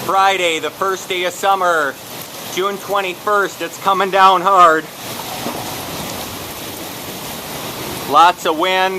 Friday, the first day of summer, June 21st. It's coming down hard. Lots of wind.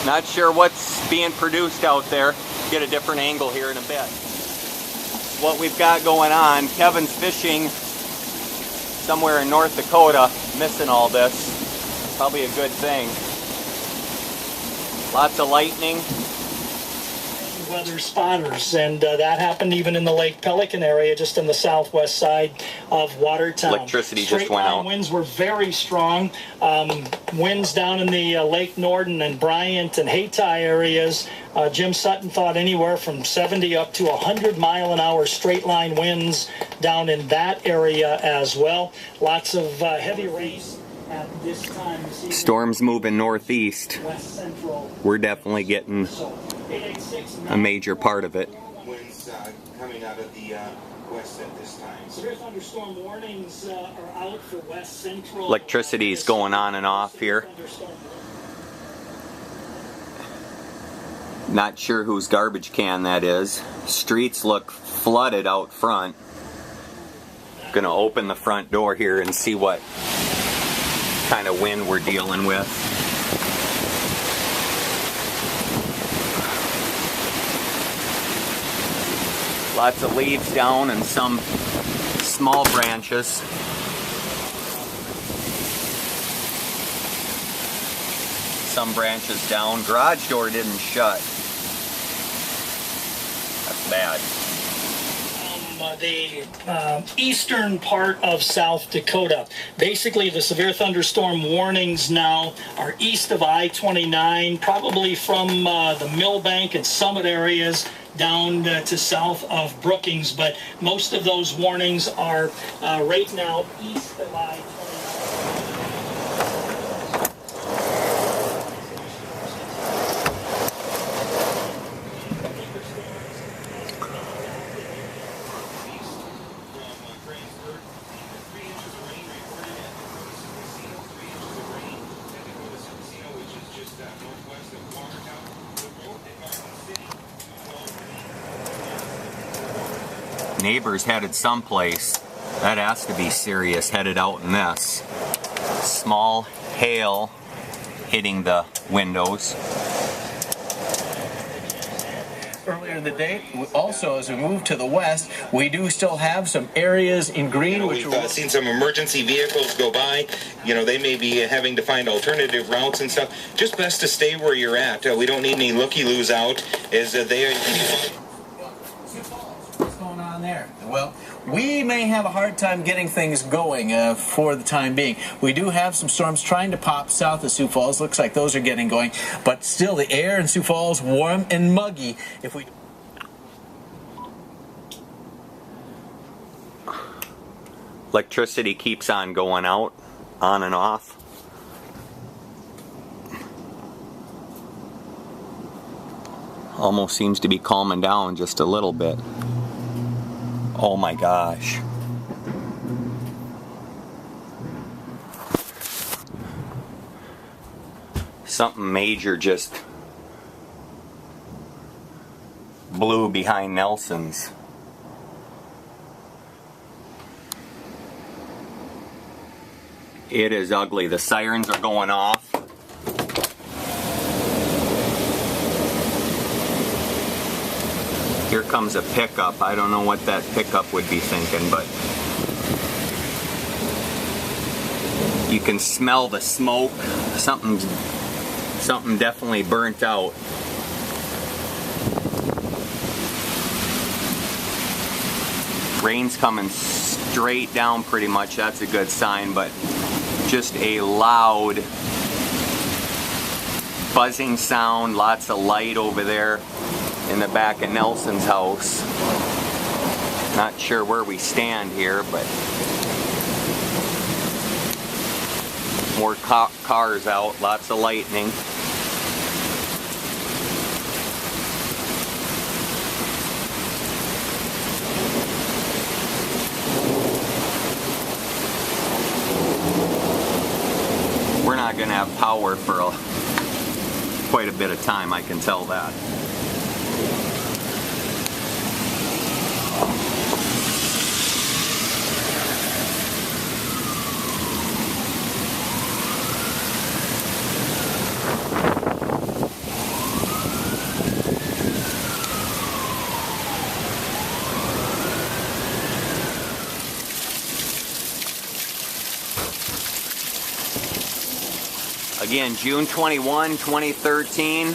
Not sure what's being produced out there. Get a different angle here in a bit. What we've got going on, Kevin's fishing somewhere in North Dakota, missing all this. Probably a good thing. Lots of lightning. Weather spotters, and that happened even in the Lake Pelican area, just on the southwest side of Watertown. Electricity just went out. Winds were very strong. Winds down in the Lake Norden and Bryant and Hayti areas. Jim Sutton thought anywhere from 70 up to 100-mile-an-hour straight line winds down in that area as well. Lots of heavy rains at this time this evening. Storm's moving northeast. West Central. We're definitely getting a major part of it. Winds coming out of the west at this time. Severe thunderstorm warnings are out for West Central. Electricity's going on and off here. Not sure whose garbage can that is. Streets look flooded out front. Gonna open the front door here and see what kind of wind we're dealing with. Lots of leaves down and some small branches. Some branches down. Garage door didn't shut. That's bad. The eastern part of South Dakota. Basically, the severe thunderstorm warnings now are east of I-29, probably from the Millbank and Summit areas down to south of Brookings, but most of those warnings are right now east of I-29. Neighbors headed someplace. That has to be serious, headed out in this. Small hail hitting the windows. Earlier in the day, also as we move to the west, we do still have some areas in green. We've seen some emergency vehicles go by. You know, they may be having to find alternative routes and stuff. Just best to stay where you're at. We don't need any looky-loos out. What's going on there? Well, we may have a hard time getting things going for the time being. We do have some storms trying to pop south of Sioux Falls. Looks like those are getting going. But still, the air in Sioux Falls warm and muggy. If we Electricity keeps on going out, on and off. Almost seems to be calming down just a little bit. Oh my gosh. Something major just blew behind Nelson's. It is ugly. The sirens are going off. Here comes a pickup. I don't know what that pickup would be thinking, but you can smell the smoke. Something definitely burnt out. Rain's coming straight down pretty much. That's a good sign, but just a loud buzzing sound. Lots of light over there in the back of Nelson's house. Not sure where we stand here, but more cars out, lots of lightning. We're not going to have power for quite a bit of time, I can tell that. Again, June 21, 2013.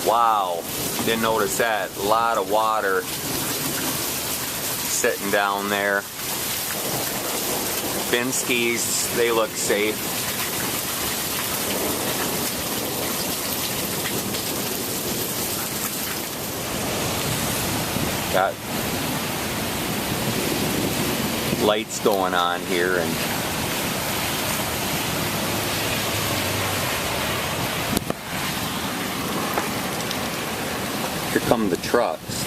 Wow, didn't notice that. A lot of water sitting down there. Fin skis, they look safe. Got lights going on here, and here come the trucks.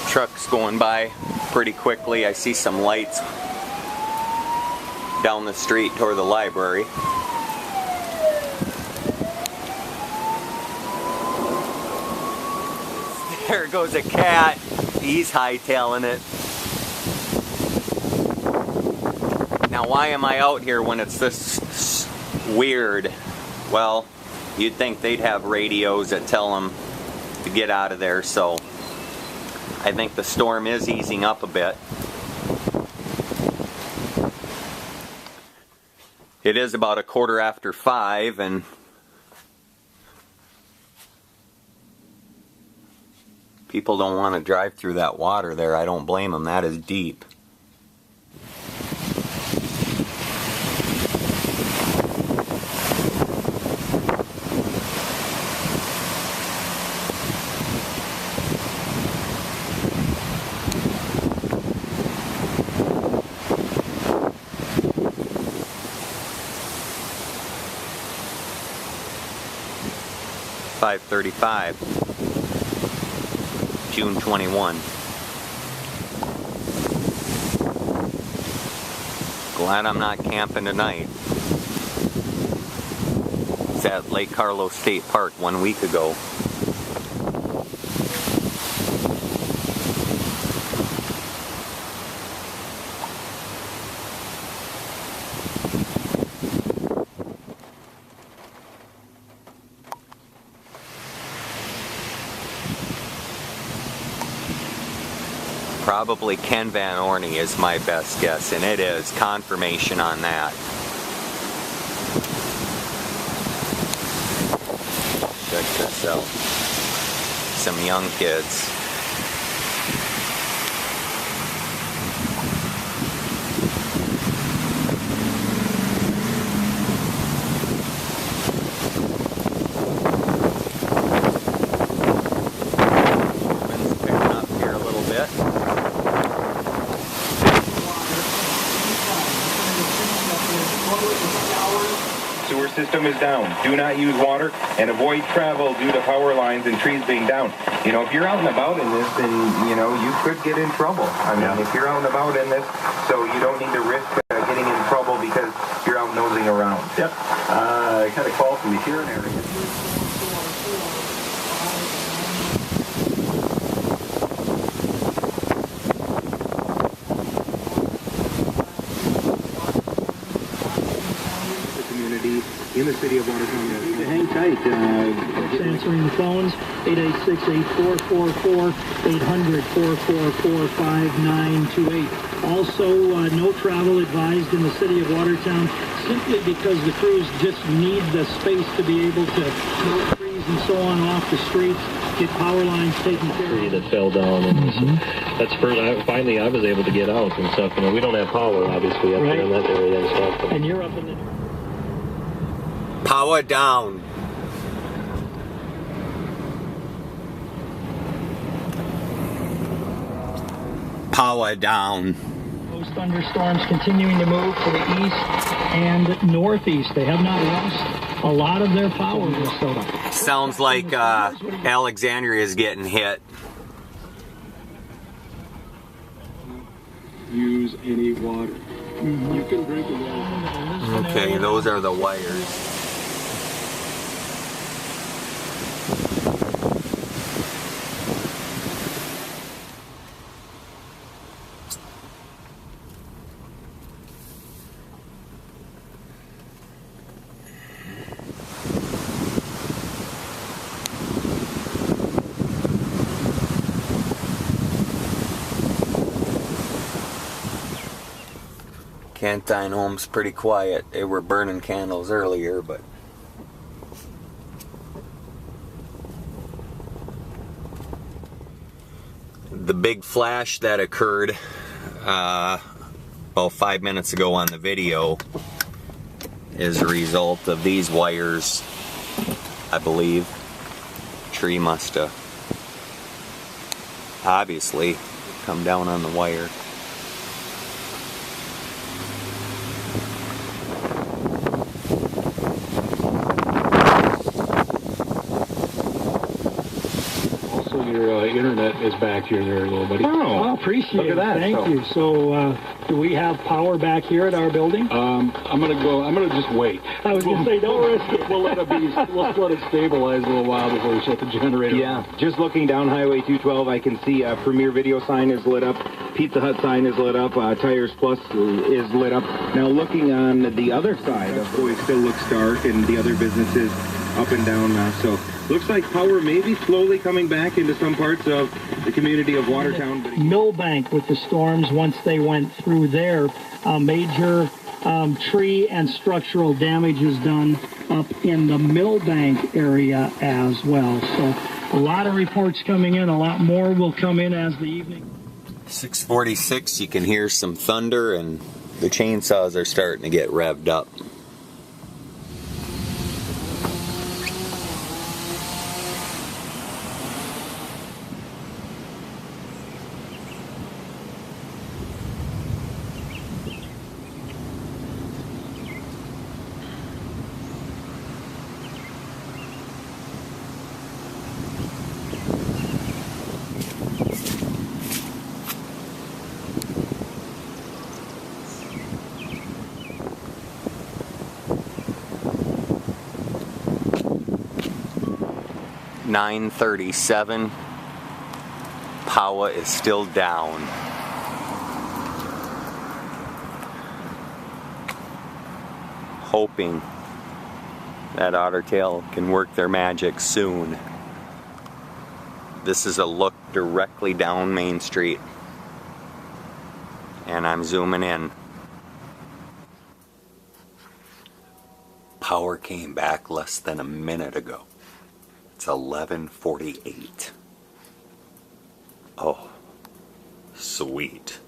Trucks going by pretty quickly. I see some lights down the street toward the library. There goes a cat. He's hightailing it. Now, why am I out here when it's this weird? Well, you'd think they'd have radios that tell them to get out of there, so I think the storm is easing up a bit. It is about 5:15, and people don't want to drive through that water there. I don't blame them. That is deep. .35, June 21. Glad I'm not camping tonight. It's at Lake Carlos State Park 1 week ago. Probably Ken Van Orney is my best guess, and it is. Confirmation on that. Check this out. Some young kids. Wind's picking up here a little bit. Sewer system is down. Do not use water and avoid travel due to power lines and trees being down. You know, if you're out and about in this, then, you know, you could get in trouble. I mean, if you're out and about in this, so you don't need to risk getting in trouble because you're out nosing around. Yep. I had a call from the Huron area. In the city of Watertown. Hang tight. Answering the phones, 886-8444, 800-444-5928. Also, no travel advised in the city of Watertown, simply because the crews just need the space to be able to move trees and so on off the streets, get power lines taken care of. That fell down, and that's first. Finally, I was able to get out and stuff. You know, we don't have power, obviously, up there in that area and stuff. And you're up in the... Power down. Power down. Those thunderstorms continuing to move to the east and northeast. They have not lost a lot of their power, Minnesota. Sounds like Alexandria is getting hit. Use any water. You can drink the water. Okay, those are the wires. Cantine home's pretty quiet. They were burning candles earlier, but the big flash that occurred about 5 minutes ago on the video is a result of these wires, I believe. Tree must have obviously come down on the wire. Your internet is back here there, little buddy. Oh, appreciate Look at that. it. Thank you. So, do we have power back here at our building? I'm gonna just wait. I was gonna say, don't risk it. We'll let it stabilize a little while before we shut the generator. Yeah, just looking down Highway 212, I can see Premier Video sign is lit up, Pizza Hut sign is lit up, Tires Plus is lit up. Now looking on the other side, of course, still looks dark, and the other businesses up and down. So looks like power may be slowly coming back into some parts of the community of Watertown. Millbank with the storms, once they went through there, major tree and structural damage is done up in the Millbank area as well. So a lot of reports coming in, a lot more will come in as the evening. 6:46, you can hear some thunder and the chainsaws are starting to get revved up. (9:37). Power is still down. Hoping that Otter Tail can work their magic soon. This is a look directly down Main Street, and I'm zooming in. Power came back less than a minute ago. It's 11:48. Oh, sweet.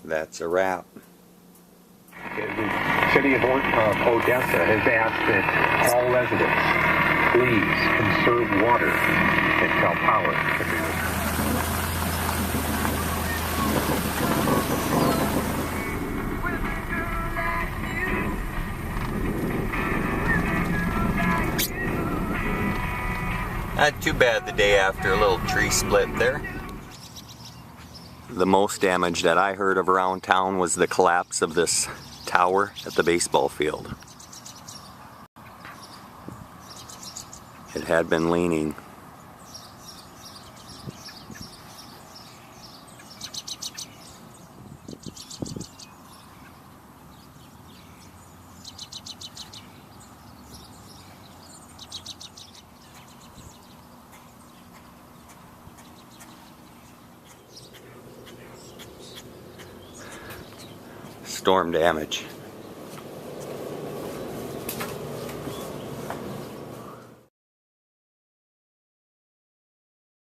That's a wrap. The city of Odessa has asked that all residents please conserve water until power can be restored. Not too bad the day after, a little tree split there. The most damage that I heard of around town was the collapse of this tower at the baseball field. It had been leaning. Storm damage.